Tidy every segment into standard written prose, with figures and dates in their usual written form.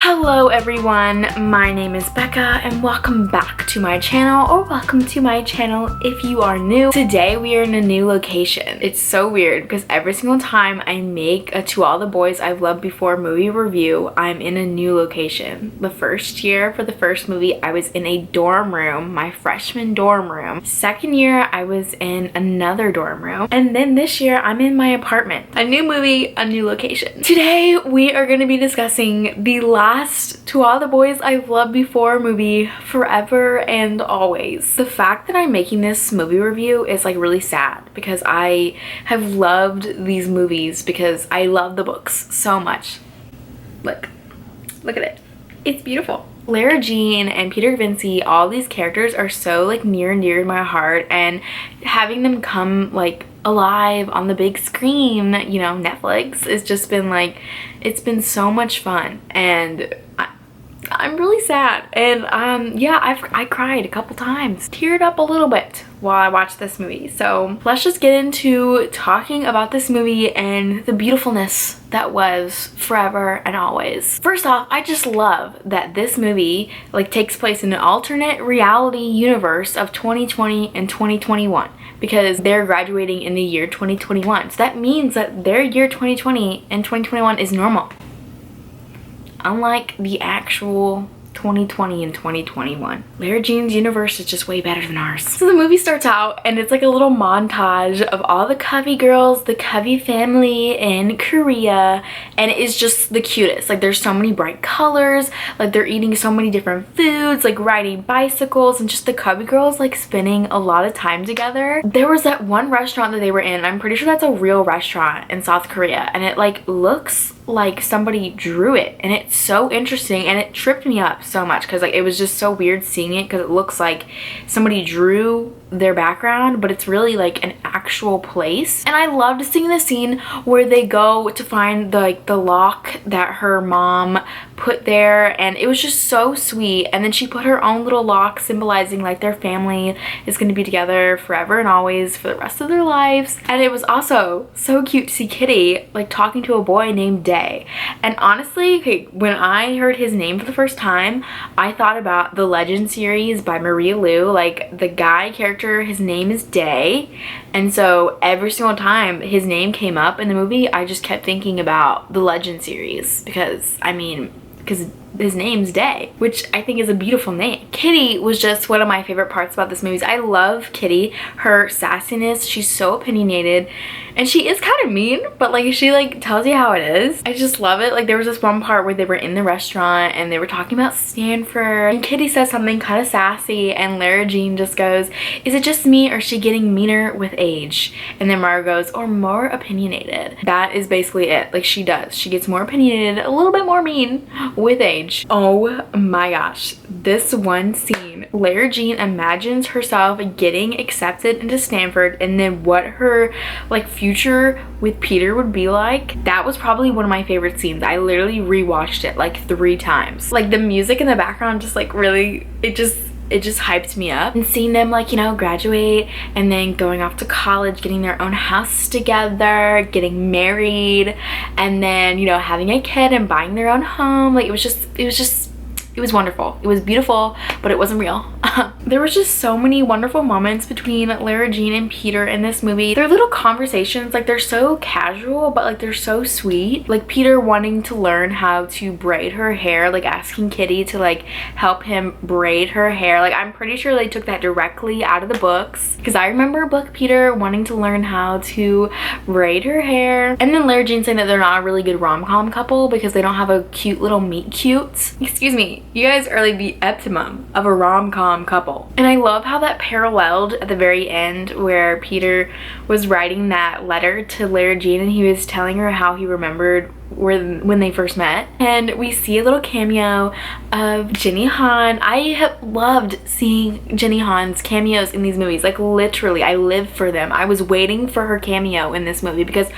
Hello everyone, my name is Becca and welcome back to my channel, or welcome to my channel if you are new. Today we are in a new location. It's so weird because every single time I make a To All the Boys I've Loved Before movie review, I'm in a new location. The first year for the first movie I was in a dorm room, my freshman dorm room. Second year I was in another dorm room, and then this year I'm in my apartment. A new movie, a new location. Today we are going to be discussing the last To All the Boys I've Loved Before movie, Forever and Always. The fact that I'm making this movie review is like really sad because I have loved these movies because I love the books so much. Look at it. It's beautiful. Lara Jean and Peter Kavinsky, all these characters are so like near and dear to my heart, and having them come like alive on the big screen, you know, Netflix, it's just been like, it's been so much fun, and I'm really sad. And yeah, I cried a couple times, teared up a little bit while I watched this movie. So let's just get into talking about this movie and the beautifulness that was Forever and Always. First off, I just love that this movie like takes place in an alternate reality universe of 2020 and 2021, because they're graduating in the year 2021. So that means that their year 2020 and 2021 is normal, unlike the actual 2020 and 2021. Lara Jean's universe is just way better than ours. So the movie starts out and it's like a little montage of all the Kavi girls, the Kavi family in Korea, and it is just the cutest. Like there's so many bright colors, like they're eating so many different foods, like riding bicycles, and just the Kavi girls like spending a lot of time together. There was that one restaurant that they were in, I'm pretty sure that's a real restaurant in South Korea, and it like looks like somebody drew it, and it's so interesting, and it tripped me up so much because like it was just so weird seeing it because it looks like somebody drew their background, but it's really like an actual place. And I loved seeing the scene where they go to find the lock that her mom put there, and it was just so sweet. And then she put her own little lock symbolizing like their family is going to be together forever and always for the rest of their lives. And it was also so cute to see Kitty like talking to a boy named Day. And honestly, okay, when I heard his name for the first time, I thought about the Legend series by Maria Liu. Like the guy character, his name is Day, and so every single time his name came up in the movie, I just kept thinking about the Legend series because his name's Day, which I think is a beautiful name. Kitty was just one of my favorite parts about this movie. I love Kitty, her sassiness. She's so opinionated, and she is kind of mean, but like she like tells you how it is. I just love it. Like there was this one part where they were in the restaurant and they were talking about Stanford, and Kitty says something kind of sassy, and Lara Jean just goes, "Is it just me, or is she getting meaner with age?" And then Mara goes, "Or more opinionated." That is basically it. Like she gets more opinionated, a little bit more mean with age. Oh my gosh, this one scene, Lara Jean imagines herself getting accepted into Stanford, and then what her like future with Peter would be like. That was probably one of my favorite scenes. I literally rewatched it like 3 times. Like the music in the background just like really, it just hyped me up. And seeing them like, you know, graduate and then going off to college, getting their own house together, getting married, and then, you know, having a kid and buying their own home. Like it was wonderful. It was beautiful, but it wasn't real. There was just so many wonderful moments between Lara Jean and Peter in this movie. Their little conversations, like they're so casual, but like they're so sweet. Like Peter wanting to learn how to braid her hair, like asking Kitty to like help him braid her hair. Like I'm pretty sure they took that directly out of the books, because I remember book Peter wanting to learn how to braid her hair. And then Lara Jean saying that they're not a really good rom-com couple because they don't have a cute little meet cute. Excuse me, you guys are like the optimum of a rom-com couple. And I love how that paralleled at the very end where Peter was writing that letter to Lara Jean and he was telling her how he remembered when they first met. And we see a little cameo of Jenny Han. I have loved seeing Jenny Han's cameos in these movies. Like literally, I live for them. I was waiting for her cameo in this movie because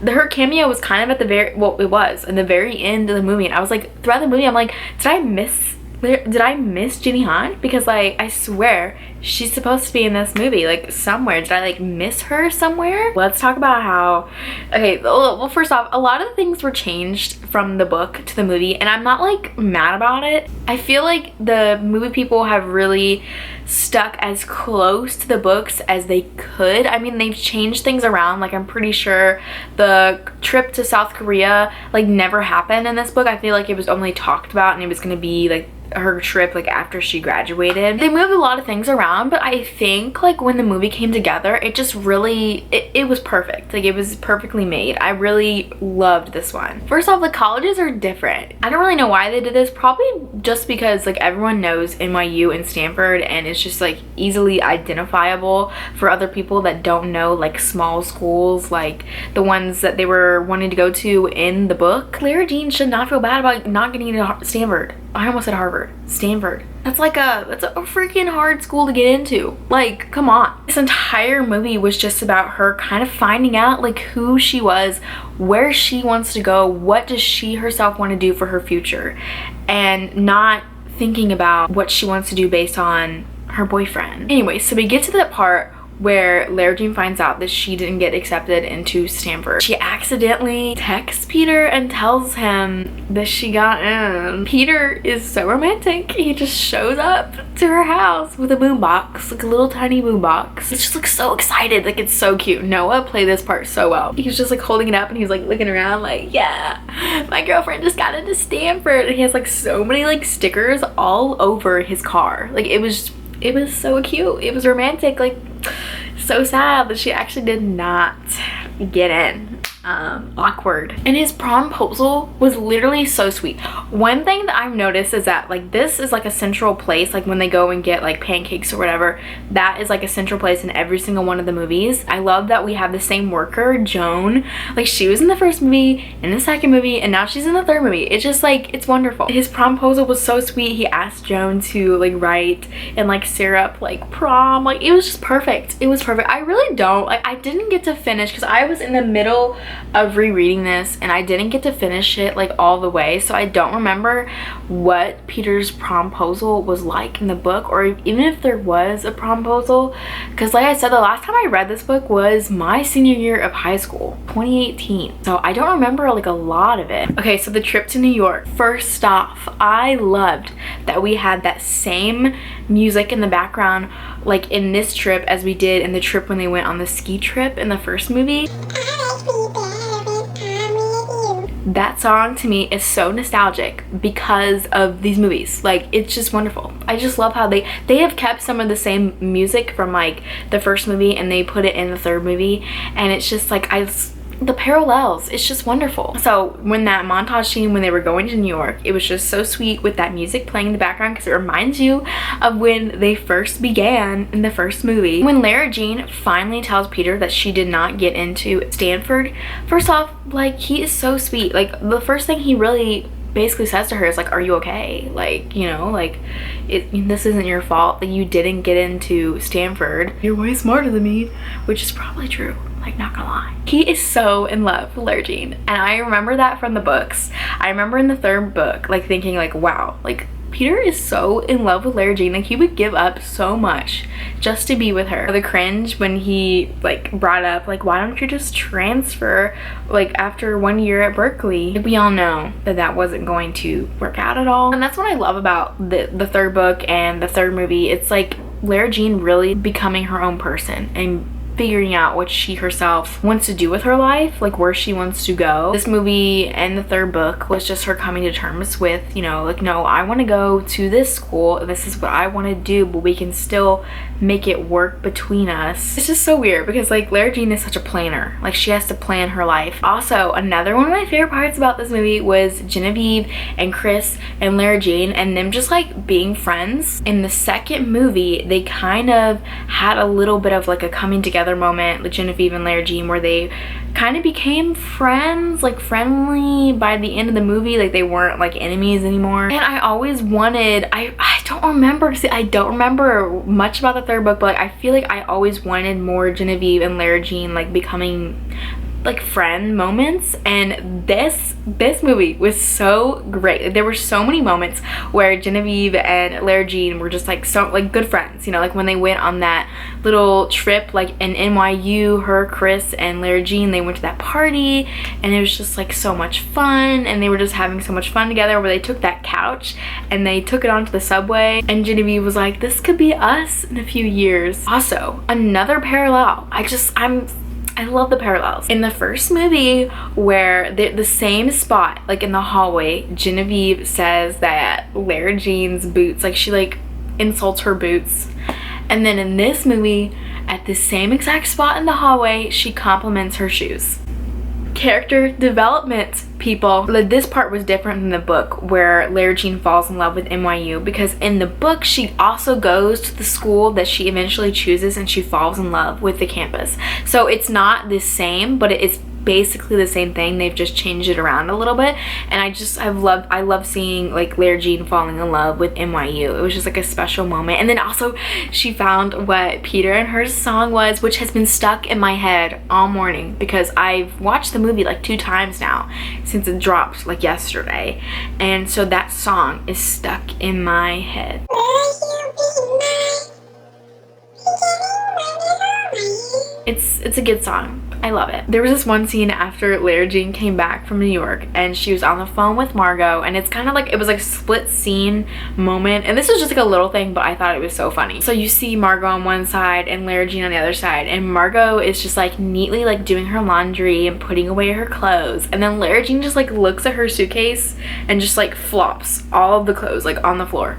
her cameo was kind of at the very, well, it was in the very end of the movie, and I was like, throughout the movie I'm like, did I miss did I miss Jenny Han? Because like I swear she's supposed to be in this movie like somewhere. Did I like miss her somewhere? Let's talk about how, okay, well, first off, a lot of the things were changed from the book to the movie, and I'm not like mad about it. I feel like the movie people have really stuck as close to the books as they could. I mean, they've changed things around. Like I'm pretty sure the trip to South Korea like never happened in this book. I feel like it was only talked about, and it was gonna be like her trip like after she graduated. They moved a lot of things around, but I think like when the movie came together, it just really, it was perfect. Like it was perfectly made. I really loved this one. First off, the colleges are different. I don't really know why they did this, probably just because like everyone knows NYU and Stanford, and it's just like easily identifiable for other people that don't know like small schools like the ones that they were wanting to go to in the book. Lara Jean should not feel bad about not getting into Stanford. I almost said Harvard. Stanford. That's a freaking hard school to get into. Like, come on. This entire movie was just about her kind of finding out like who she was, where she wants to go, what does she herself want to do for her future, and not thinking about what she wants to do based on her boyfriend. Anyway, so we get to that part where Lara Jean finds out that she didn't get accepted into Stanford. She accidentally texts Peter and tells him that she got in. Peter is so romantic. He just shows up to her house with a boombox, like a little tiny boombox. It's just like so excited, like it's so cute. Noah played this part so well. He was just like holding it up and he was like looking around like, yeah, my girlfriend just got into Stanford. And he has like so many like stickers all over his car. Like it was so cute. It was romantic. Like so sad that she actually did not get in. Awkward. And his promposal was literally so sweet. One thing that I've noticed is that like this is like a central place, like when they go and get like pancakes or whatever, that is like a central place in every single one of the movies. I love that we have the same worker, Joan. Like she was in the first movie, in the second movie, and now she's in the third movie. It's just like, it's wonderful. His promposal was so sweet. He asked Joan to like write and like syrup like prom. Like it was just perfect. It was perfect. I really don't like, I didn't get to finish because I was in the middle of rereading this and I didn't get to finish it like all the way, so I don't remember what Peter's promposal was like in the book, or even if there was a promposal, because like I said, the last time I read this book was my senior year of high school, 2018, so I don't remember like a lot of it. Okay, so the trip to New York. First off, I loved that we had that same music in the background like in this trip as we did in the trip when they went on the ski trip in the first movie. That song to me is so nostalgic because of these movies. Like it's just wonderful. I just love how they have kept some of the same music from like the first movie and they put it in the third movie, and it's just like the parallels, it's just wonderful. So when that montage scene when they were going to New York, it was just so sweet with that music playing in the background because it reminds you of when they first began in the first movie. When Lara Jean finally tells Peter that she did not get into Stanford, first off, like he is so sweet. Like the first thing he really basically says to her is like, are you okay? Like, you know, like this isn't your fault that you didn't get into Stanford. You're way smarter than me, which is probably true. Like, not gonna lie. He is so in love with Lara Jean. And I remember that from the books. I remember in the third book, like thinking like, wow, like Peter is so in love with Lara Jean. Like he would give up so much just to be with her. The cringe when he like brought up like, why don't you just transfer like after 1 year at Berkeley? Like, we all know that that wasn't going to work out at all. And that's what I love about the third book and the third movie. It's like Lara Jean really becoming her own person and figuring out what she herself wants to do with her life, like where she wants to go. This movie and the third book was just her coming to terms with, you know, like, no, I want to go to this school and this is what I want to do, but we can still make it work between us. It's just so weird because like Lara Jean is such a planner. Like she has to plan her life. Also, another one of my favorite parts about this movie was Genevieve and Chris and Lara Jean and them just like being friends. In the second movie, they kind of had a little bit of like a coming together moment with Genevieve and Lara Jean where they kind of became friends, like friendly by the end of the movie. Like they weren't like enemies anymore. And I always wanted, I don't remember, see, I don't remember much about the third book, but like I feel like I always wanted more Genevieve and Lara Jean like becoming like friend moments, and this movie was so great. There were so many moments where Genevieve and Lara Jean were just like so like good friends, you know, like when they went on that little trip like in NYU, her, Chris, and Lara Jean, they went to that party, and it was just like so much fun, and they were just having so much fun together, where they took that couch and they took it onto the subway, and Genevieve was like, this could be us in a few years. Also, another parallel. I love the parallels. In the first movie, where the same spot, like in the hallway, Genevieve says that Lara Jean's boots, like she like insults her boots. And then in this movie, at the same exact spot in the hallway, she compliments her shoes. Character development, people. This part was different than the book, where Lara Jean falls in love with NYU, because in the book she also goes to the school that she eventually chooses, and she falls in love with the campus. So it's not the same, but it's basically the same thing. They've just changed it around a little bit, and I love seeing like Lara Jean falling in love with NYU. It was just like a special moment. And then also she found what Peter and her song was, which has been stuck in my head all morning, because I've watched the movie like 2 times now since it dropped like yesterday, and so that song is stuck in my head. It's a good song. I love it. There was this one scene after Lara Jean came back from New York, and she was on the phone with Margot, and it's kind of like, it was like a split scene moment, and this was just like a little thing, but I thought it was so funny. So you see Margot on one side and Lara Jean on the other side, and Margot is just like neatly like doing her laundry and putting away her clothes, and then Lara Jean just like looks at her suitcase and just like flops all of the clothes like on the floor.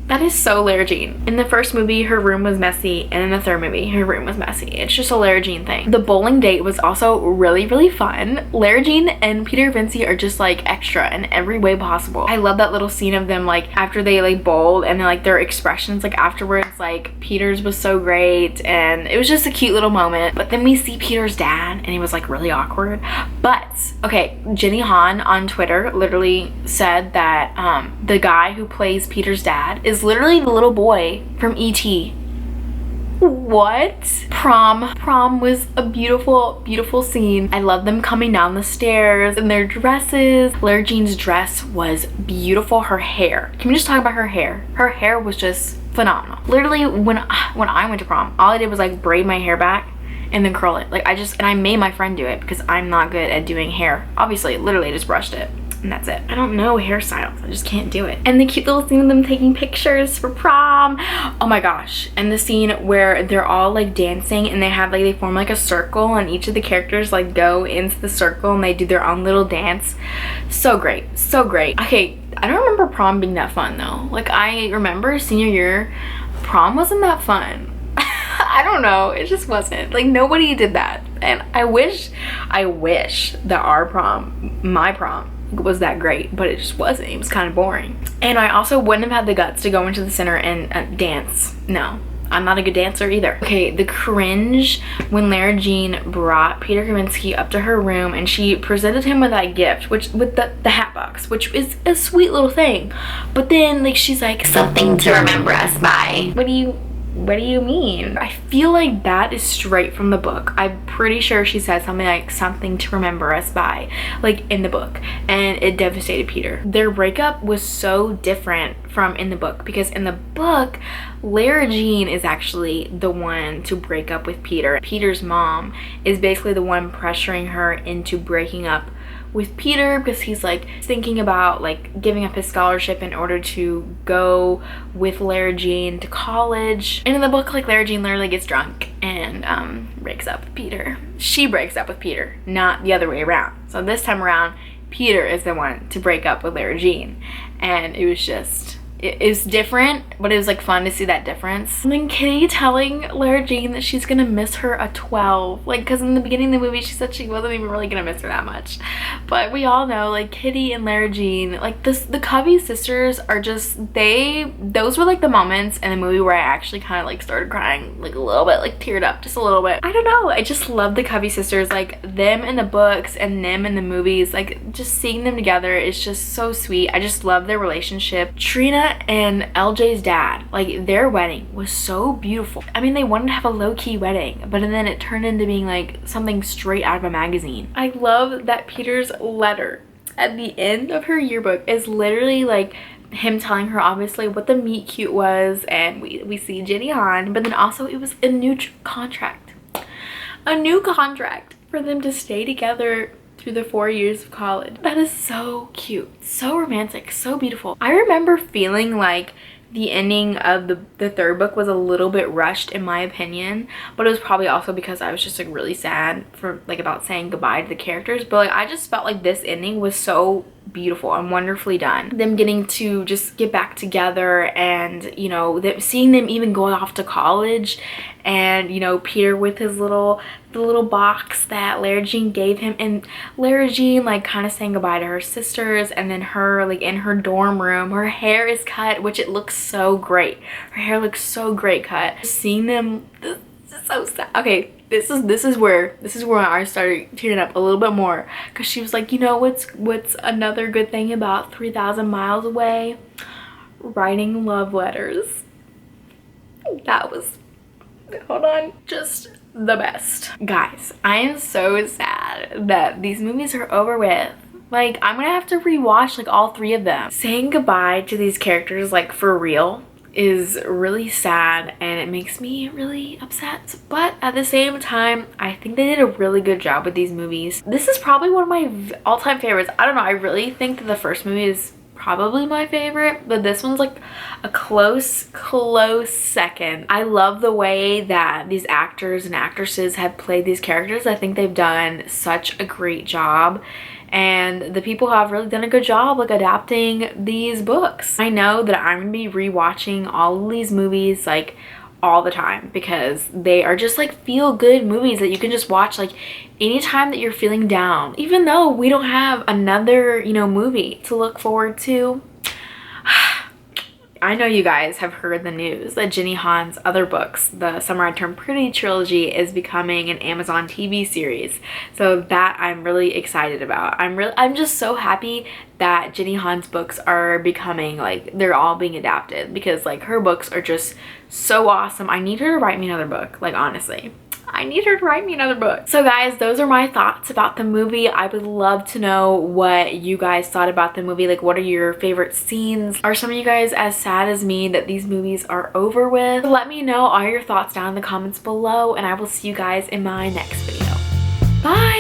That is so Lara Jean. In the first movie, her room was messy, and in the third movie, her room was messy. It's just a Lara Jean thing. The bowling date was also really, really fun. Lara Jean and Peter Kavinsky are just like extra in every way possible. I love that little scene of them like after they like bowled, and then like their expressions like afterwards. Like Peter's was so great, and it was just a cute little moment. But then we see Peter's dad, and it was like really awkward. But okay, Jenny Han on Twitter literally said that the guy who plays Peter's dad is literally the little boy from E.T. What? Prom was a beautiful, beautiful scene. I love them coming down the stairs in their dresses. Lara Jean's dress was beautiful. Her hair. Can we just talk about her hair? Her hair was just phenomenal. Literally, when I went to prom, all I did was like braid my hair back and then curl it. Like I made my friend do it, because I'm not good at doing hair. Obviously, literally just brushed it. And that's it. I don't know hairstyles. I just can't do it. And the cute little scene of them taking pictures for prom. Oh my gosh. And the scene where they're all like dancing, and they form like a circle, and each of the characters like go into the circle and they do their own little dance. So great. So great. Okay, I don't remember prom being that fun though. Like I remember senior year, prom wasn't that fun. I don't know, it just wasn't. Like nobody did that. And I wish that our prom, my prom, was that great, but it just wasn't. It was kind of boring. And I also wouldn't have had the guts to go into the center and dance. No, I'm not a good dancer either. Okay, the cringe when Lara Jean brought Peter Kavinsky up to her room, and she presented him with that gift, with the hat box, which is a sweet little thing. But then like she's like, something to remember us by. What do you mean? I feel like that is straight from the book. I'm pretty sure she said something like something to remember us by, like in the book, and it devastated Peter. Their breakup was so different from in the book, because in the book, Lara Jean is actually the one to break up with Peter. Peter's mom is basically the one pressuring her into breaking up with Peter, because he's like thinking about like giving up his scholarship in order to go with Lara Jean to college. And in the book, like Lara Jean literally gets drunk and breaks up with Peter. She breaks up with Peter, not the other way around. So this time around, Peter is the one to break up with Lara Jean, and it was just, it's different, but it was like fun to see that difference. And then Kitty telling Lara Jean that she's gonna miss her a 12, like, because in the beginning of the movie she said she wasn't even really gonna miss her that much, but we all know like Kitty and Lara Jean, like the Covey sisters are just, those were like the moments in the movie where I actually kind of like started crying like a little bit, like teared up just a little bit. I don't know, I just love the Covey sisters, like them in the books and them in the movies, like just seeing them together is just so sweet. I just love their relationship. Trina Anna and LJ's dad, like their wedding was so beautiful. I mean, they wanted to have a low-key wedding, but then it turned into being like something straight out of a magazine. I love that Peter's letter at the end of her yearbook is literally like him telling her obviously what the meet cute was, and we see Jenny Han, but then also it was a new contract for them to stay together through the 4 years of college. That is so cute, so romantic, so beautiful. I remember feeling like the ending of the third book was a little bit rushed in my opinion, but it was probably also because I was just like really sad for like about saying goodbye to the characters. But like I just felt like this ending was so beautiful and wonderfully done. Them getting to just get back together, and you know, seeing them even going off to college, and you know, Peter with his the little box that Lara Jean gave him, and Lara Jean like kind of saying goodbye to her sisters, and then her like in her dorm room, her hair is cut, which it looks so great. Her hair looks so great cut. Seeing them, this is so sad. Okay, this is where I started tearing up a little bit more, because she was like, you know what's another good thing about 3,000 miles away? Writing love letters. That was, hold on, just the best. Guys, I am so sad that these movies are over with. Like, I'm gonna have to rewatch like all 3 of them. Saying goodbye to these characters like for real is really sad, and it makes me really upset, but at the same time I think they did a really good job with these movies. This is probably one of my all-time favorites. I don't know, I really think that the first movie is probably my favorite, but this one's like a close second. I love the way that these actors and actresses have played these characters. I think they've done such a great job, and the people have really done a good job like adapting these books. I know that I'm gonna be rewatching all of these movies like all the time, because they are just like feel good movies that you can just watch like anytime that you're feeling down, even though we don't have another, you know, movie to look forward to. I know you guys have heard the news that Jenny Han's other books, the Summer I Turned Pretty trilogy, is becoming an Amazon TV series. So that I'm really excited about. I'm just so happy that Jenny Han's books are becoming like, they're all being adapted, because like her books are just so awesome. I need her to write me another book, like honestly. I need her to write me another book. So guys, those are my thoughts about the movie. I would love to know what you guys thought about the movie. Like, what are your favorite scenes? Are some of you guys as sad as me that these movies are over with? Let me know all your thoughts down in the comments below, and I will see you guys in my next video. Bye!